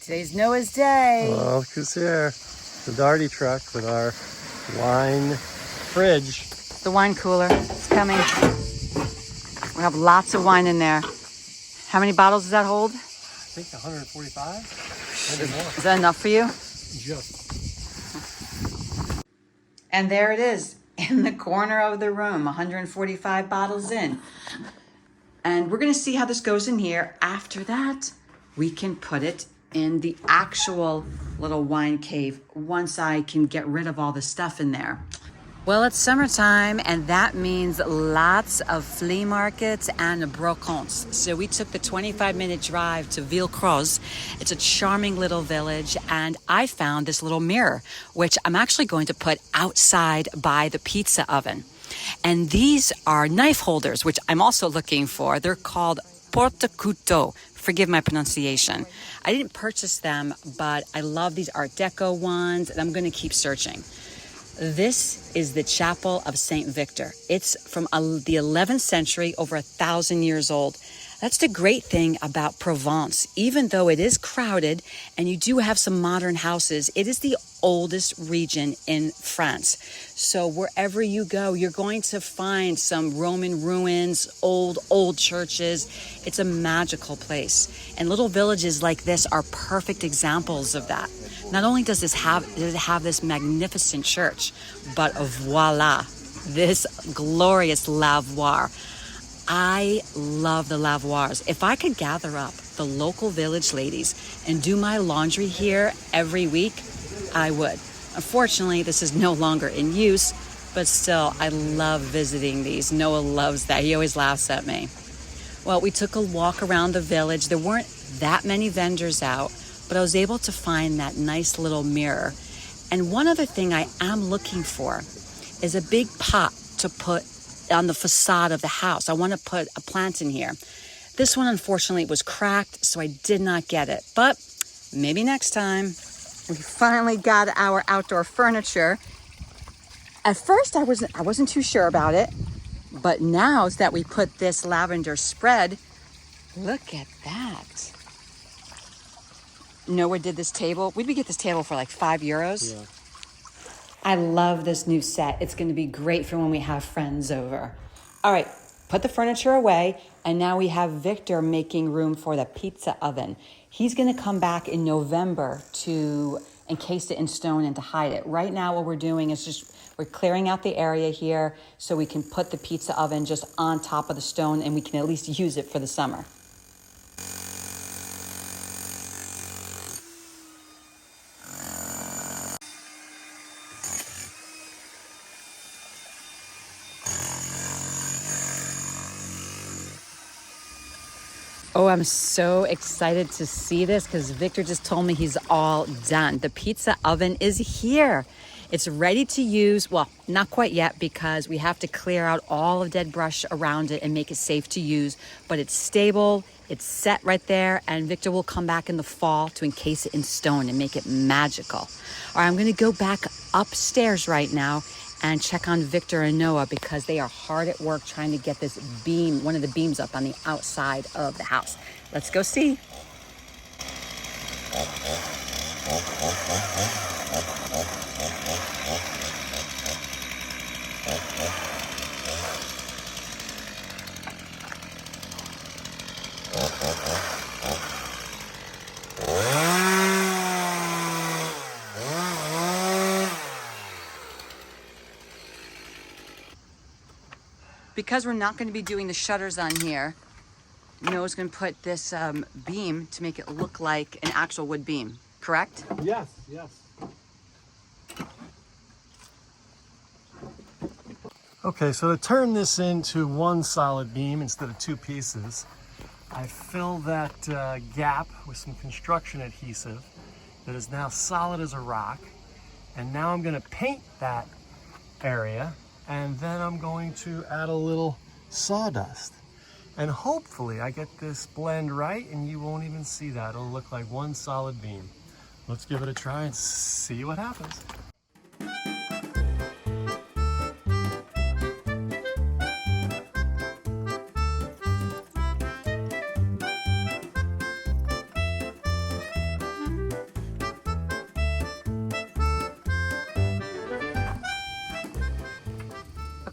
Today's Noah's Day. Well, look who's here. The Darty truck with our wine fridge. The wine cooler. It's coming. We have lots of wine in there. How many bottles does that hold? I think 145. Maybe more. Is that enough for you? Just. And there it is in the corner of the room, 145 bottles in. And we're going to see how this goes in here. After that, we can put it in the actual little wine cave once I can get rid of all the stuff in there. Well, it's summertime, and that means lots of flea markets and brocantes. So we took the 25-minute drive to Villecroze. It's a charming little village, and I found this little mirror, which I'm actually going to put outside by the pizza oven. And these are knife holders, which I'm also looking for. They're called porte-couteau. Forgive my pronunciation. I didn't purchase them, but I love these Art Deco ones, and I'm going to keep searching. This is the Chapel of Saint Victor. It's from the 11th century, over 1,000 years old. That's the great thing about Provence. Even though it is crowded and you do have some modern houses, it is the oldest region in France. So wherever you go, you're going to find some Roman ruins, old churches. It's a magical place. And little villages like this are perfect examples of that. Not only does it have this magnificent church, but voila, this glorious lavoir. I love the lavoirs. If I could gather up the local village ladies and do my laundry here every week, I would. Unfortunately, this is no longer in use, but still, I love visiting these. Noah loves that. He always laughs at me. Well, we took a walk around the village. There weren't that many vendors out, but I was able to find that nice little mirror. And one other thing I am looking for is a big pot to put on the facade of the house. I want to put a plant in here. This one, unfortunately, was cracked, so I did not get it, but maybe next time. We finally got our outdoor furniture. At first, I wasn't too sure about it, but now that we put this lavender spread, look at that. Noah did this table. We get this table for like €5. Yeah. I love this new set. It's going to be great for when we have friends over. All right, put the furniture away, and now we have Victor making room for the pizza oven. He's going to come back in November to encase it in stone and to hide it. Right now, what we're doing is we're clearing out the area here so we can put the pizza oven just on top of the stone, and we can at least use it for the summer. Oh, I'm so excited to see this because Victor just told me he's all done. The pizza oven is here. It's ready to use. Well, not quite yet because we have to clear out all of dead brush around it and make it safe to use. But it's stable, it's set right there, and Victor will come back in the fall to encase it in stone and make it magical. All right, I'm going to go back upstairs right now and check on Victor and Noah because they are hard at work trying to get this beam, one of the beams up on the outside of the house. Let's go see. Because we're not going to be doing the shutters on here, Noah's going to put this beam to make it look like an actual wood beam, correct? Yes. Okay, so to turn this into one solid beam instead of two pieces, I filled that gap with some construction adhesive that is now solid as a rock. And now I'm going to paint that area, and then I'm going to add a little sawdust. And hopefully I get this blend right and you won't even see that. It'll look like one solid beam. Let's give it a try and see what happens.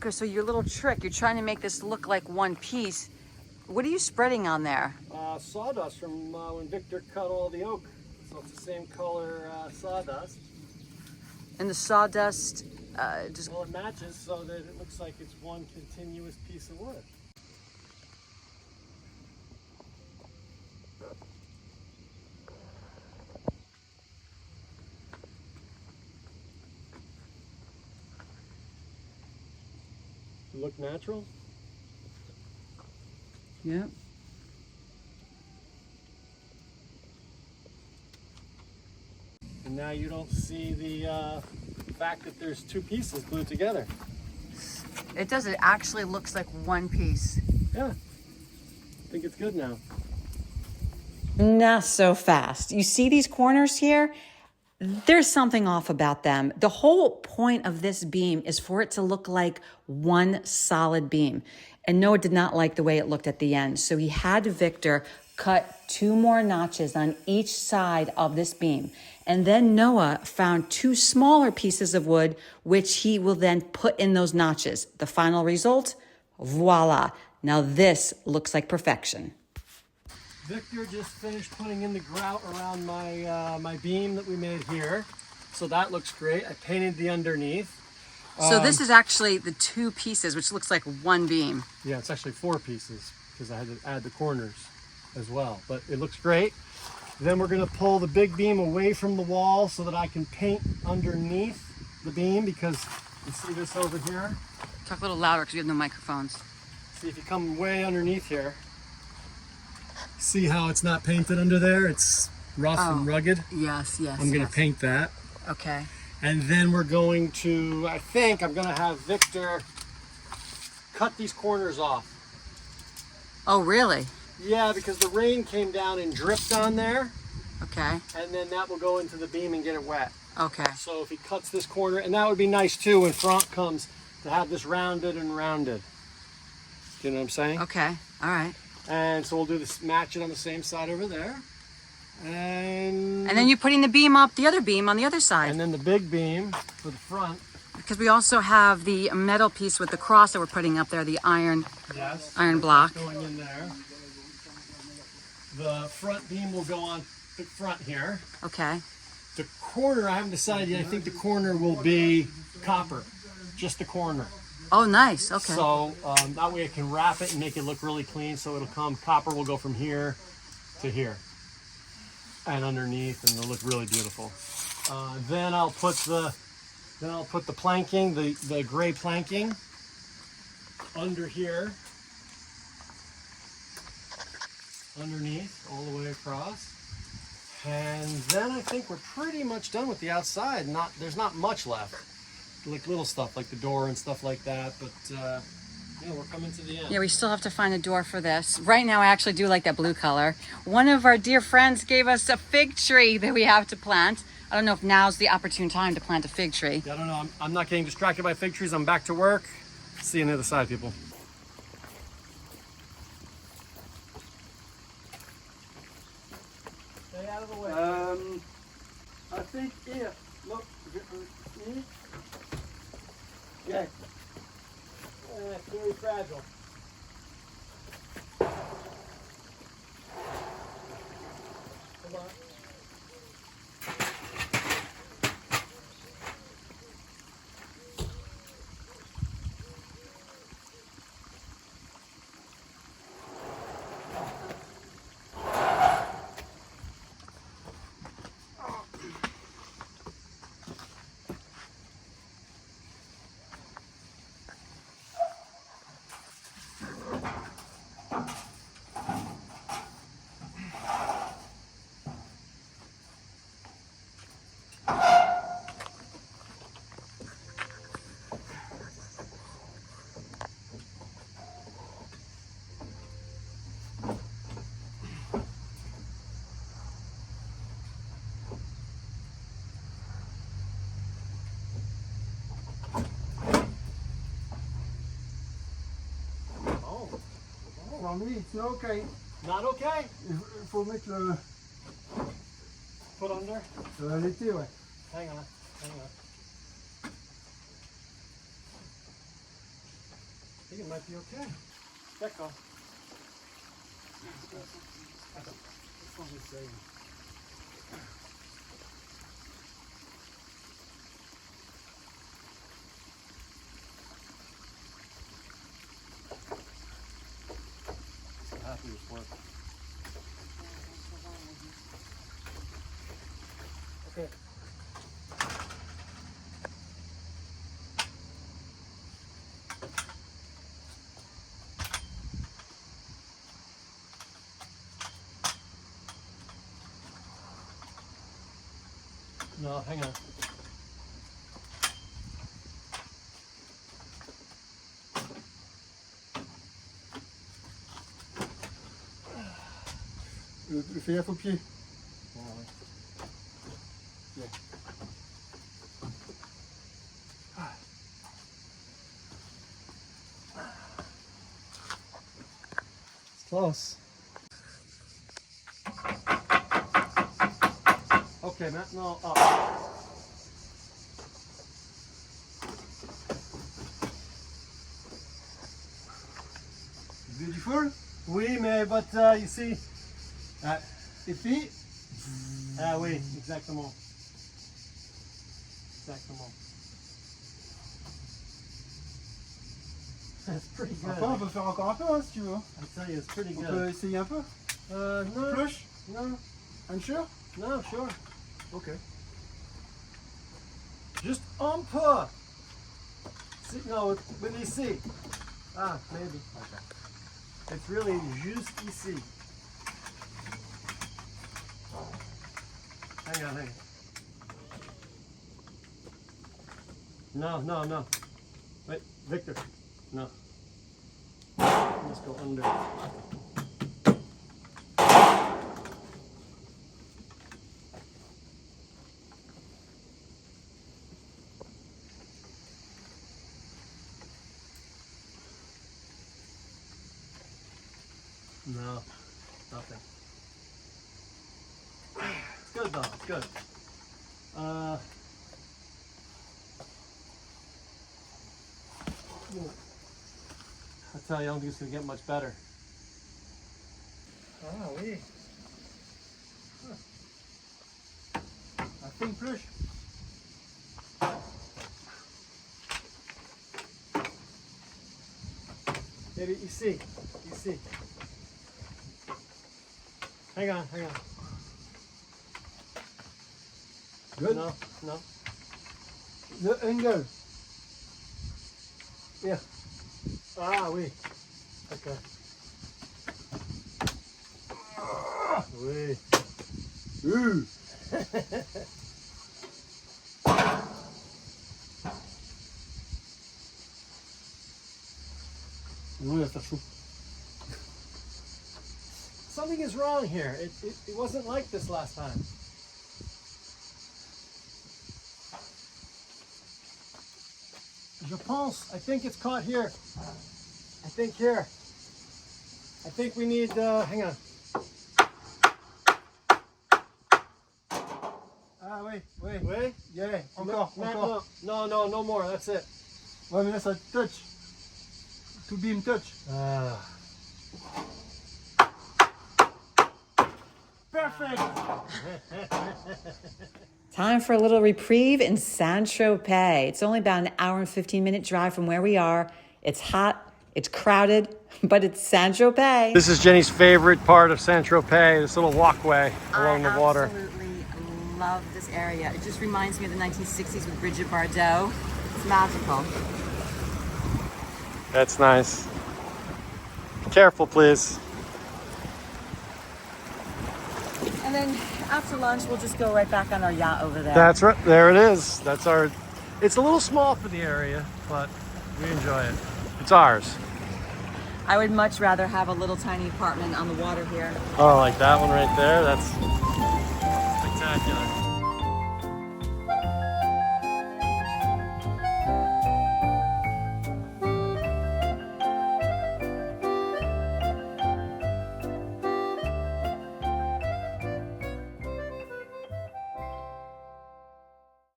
Okay, so your little trick, you're trying to make this look like one piece. What are you spreading on there? Sawdust from when Victor cut all the oak. So it's the same color sawdust. And the sawdust just... Well, it matches so that it looks like it's one continuous piece of wood. Look natural? Yep. And now you don't see the fact that there's two pieces glued together. It does. It actually looks like one piece. Yeah. I think it's good now. Not so fast. You see these corners here? There's something off about them. The whole point of this beam is for it to look like one solid beam. And Noah did not like the way it looked at the end. So he had Victor cut 2 more notches on each side of this beam. And then Noah found 2 smaller pieces of wood, which he will then put in those notches. The final result, voila. Now this looks like perfection. Victor just finished putting in the grout around my my beam that we made here. So that looks great. I painted the underneath. So this is actually the 2 pieces, which looks like one beam. Yeah, it's actually 4 pieces because I had to add the corners as well. But it looks great. Then we're going to pull the big beam away from the wall so that I can paint underneath the beam, because you see this over here? Talk a little louder because we have no microphones. See, if you come way underneath here, see how it's not painted under there? It's rough and rugged. Yes, yes. I'm going to paint that. Okay. And then we're going to, I think I'm going to have Victor cut these corners off. Oh, really? Yeah, because the rain came down and dripped on there. Okay. And then that will go into the beam and get it wet. Okay. So if he cuts this corner, and that would be nice too when Franck comes to have this rounded and rounded. You know what I'm saying? Okay. All right. And so we'll do this, match it on the same side over there. And then you're putting the beam up, the other beam on the other side. And then the big beam for the front. Because we also have the metal piece with the cross that we're putting up there, the iron block. Going in there. The front beam will go on the front here. Okay. The corner, I haven't decided yet. I think the corner will be copper. Just the corner. Oh, nice. Okay. So that way I can wrap it and make it look really clean. So it'll come, copper will go from here to here. And underneath, and it'll look really beautiful. Then I'll put the planking, the gray planking under here, underneath, all the way across. And then I think we're pretty much done with the outside. There's not much left, like little stuff like the door and stuff like that. But yeah, we're coming to the end. Yeah, we still have to find a door for this. Right now, I actually do like that blue color. One of our dear friends gave us a fig tree that we have to plant. I don't know if now's the opportune time to plant a fig tree. Yeah, I don't know. I'm not getting distracted by fig trees. I'm back to work. See you on the other side, people. Stay out of the way. I think here, look, see? Yeah. It's very fragile. Come on. Voor me, it's not okay. Not okay? Il faut mettre le... Put under. L'été, ouais. Hang on. Hang on. think it might be okay. D'accord. So happy with work. Okay. No, hang on. Fais gaffe aux pieds. Yeah. It's close. Okay, maintenant up. Beautiful. Oui, mais but you see. Et puis, Ah oui, exactement. Exactement. That's pretty good. après on peut faire encore un peu hein, si tu veux. I tell you, it's pretty On good. peut essayer un peu. No. Flush? No. Unsure? No, sure. Ok. Just un peu. See, no, with ici. Ah, maybe. Okay. It's really juste ici. Hang on, hang on. No, no, no. Wait, Victor. No. Let's go under. No, nothing. It's good though, it's good. I tell you, I don't think it's gonna get much better. Ah oui. I think flush. Maybe ici, ici. Hang on, hang on. Good. No, no. The angle. Yeah. Ah, oui. Okay. Oui. Ooh. Non, il va faire chaud. Something is wrong here. It wasn't like this last time. Je pense, I think it's caught here. I think here. I think we need, hang on. Ah oui, oui. Oui? Yeah, encore, encore. No more, that's it. Ouais, mais là ça touch. To beam touch. Perfect! Time for a little reprieve in Saint Tropez. It's only about an hour and 15-minute drive from where we are. It's hot, it's crowded, but it's Saint Tropez. This is Jenny's favorite part of Saint Tropez, this little walkway along the water. I absolutely love this area. It just reminds me of the 1960s with Brigitte Bardot. It's magical. That's nice. Careful, please. And then after lunch, we'll just go right back on our yacht over there. That's right, there it is. That's our, it's a little small for the area, but we enjoy it. It's ours. I would much rather have a little tiny apartment on the water here. Oh, like that one right there? That's spectacular.